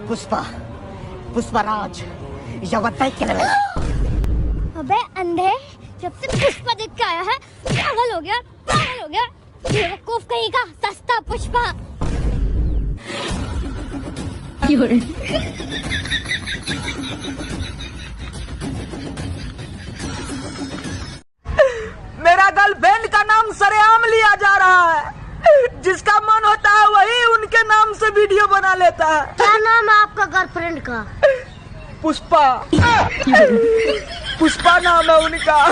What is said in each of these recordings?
पुष्पा, पुष्पराज, अबे अंधे, जब से पुष्पा देख के आया है पागल हो गया, पागल हो गया। बेवकूफ कहीं का सस्ता पुष्पा। मेरा गर्लफ्रेंड का नाम सरेआम लिया जा रहा है। जिसका मन होता है वही उनके नाम से वीडियो बना लेता है। क्या नाम है आपका गर्लफ्रेंड का? पुष्पा। पुष्पा नाम है उनका।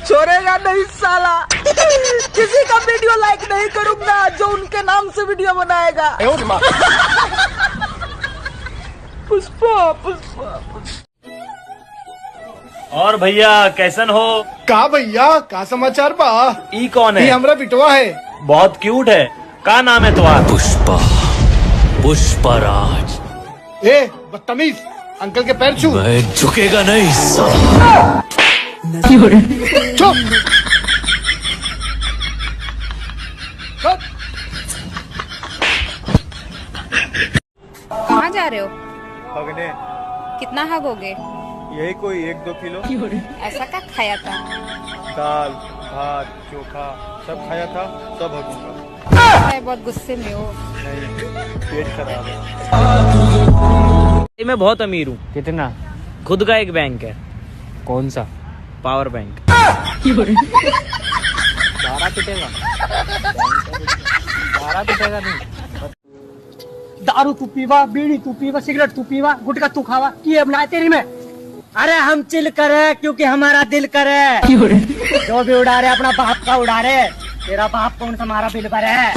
छोड़ेगा नहीं साला। किसी का वीडियो लाइक नहीं करूंगा जो उनके नाम से वीडियो बनाएगा। पुष्पा, पुष्पा। और भैया कैसन हो? का भैया का समाचार बा? ई कौन है? ये हमरा बिटवा है। बहुत क्यूट है। का नाम है तुम्हारा? पुष्पा, पुष्पराज। ए बदतमीज, अंकल के पैर छू। मैं झुकेगा नहीं साला। चुप। कहाँ जा रहे हो? हगने। कितना हगोगे? यही कोई 1-2 किलो। ऐसा क्या खाया था? दाल, भात, चोखा सब खाया था, सब हगूंगा। मैं बहुत गुस्से में हो। नहीं, पेट खराब है। मैं बहुत अमीर हूँ। कितना? खुद का एक बैंक है। कौन सा? Power bank. 12 पिटेगा। 12 पिटेगा नहीं। दारू तू पीवा, बीड़ी तू पीवा, सिगरेट तू पीवा, गुटखा तू खावा, किए बनाए तेरी में। अरे हम चिल करे क्योंकि हमारा दिल करे। जो भी उड़ा रहे अपना बाप का उड़ा रहे। तेरा बाप कौन सा हमारा बिल भरे है?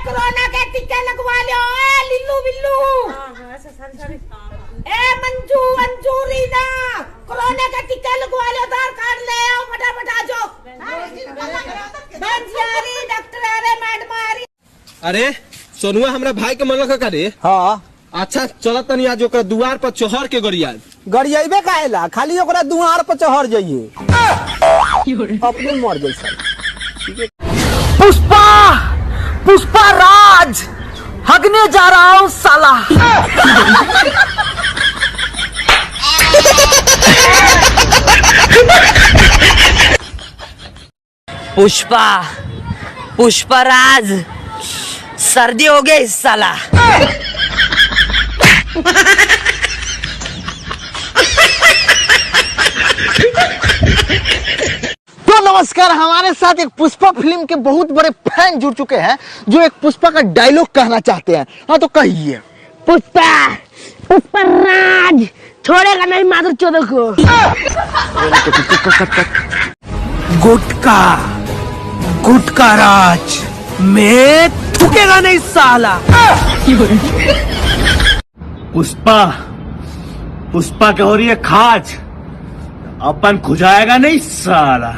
कोरोना के टीके लगवा लो। लिल्लू बिल्लू, मंजू अंजू रीना, कोरोना का टीका लगवा लो। आधार कार्ड ले आओ फटाफट। आ जाओ। डॉक्टर आ रहे, मैडम आ रही। अरे सोनुआ हमरा भाई के मन करे। हाँ अच्छा चल तनी आज ओकरा दुआर पर चढ़ के गरिया। गरियाबे काहेला? खाली ओकरा दुआर पर चढ़ जाइए। अपने मर जैसा। पुष्पा, पुष्पा राज, हगने जा रहा हूँ साला। पुष्पा, पुष्पराज, सर्दी हो गई साला। तो नमस्कार, हमारे साथ एक पुष्पा फिल्म के बहुत बड़े फैन जुड़ चुके हैं जो एक पुष्पा का डायलॉग कहना चाहते हैं। हाँ तो कहिए। पुष्पा, पुष्पराज, छोड़ेगा नहीं माधुर चौधरी को। गुटका, गुटका राज, मैं थूकेगा नहीं साला। पुष्पा, पुष्पा क्या हो रही है खाज? अपन खुजाएगा नहीं साला।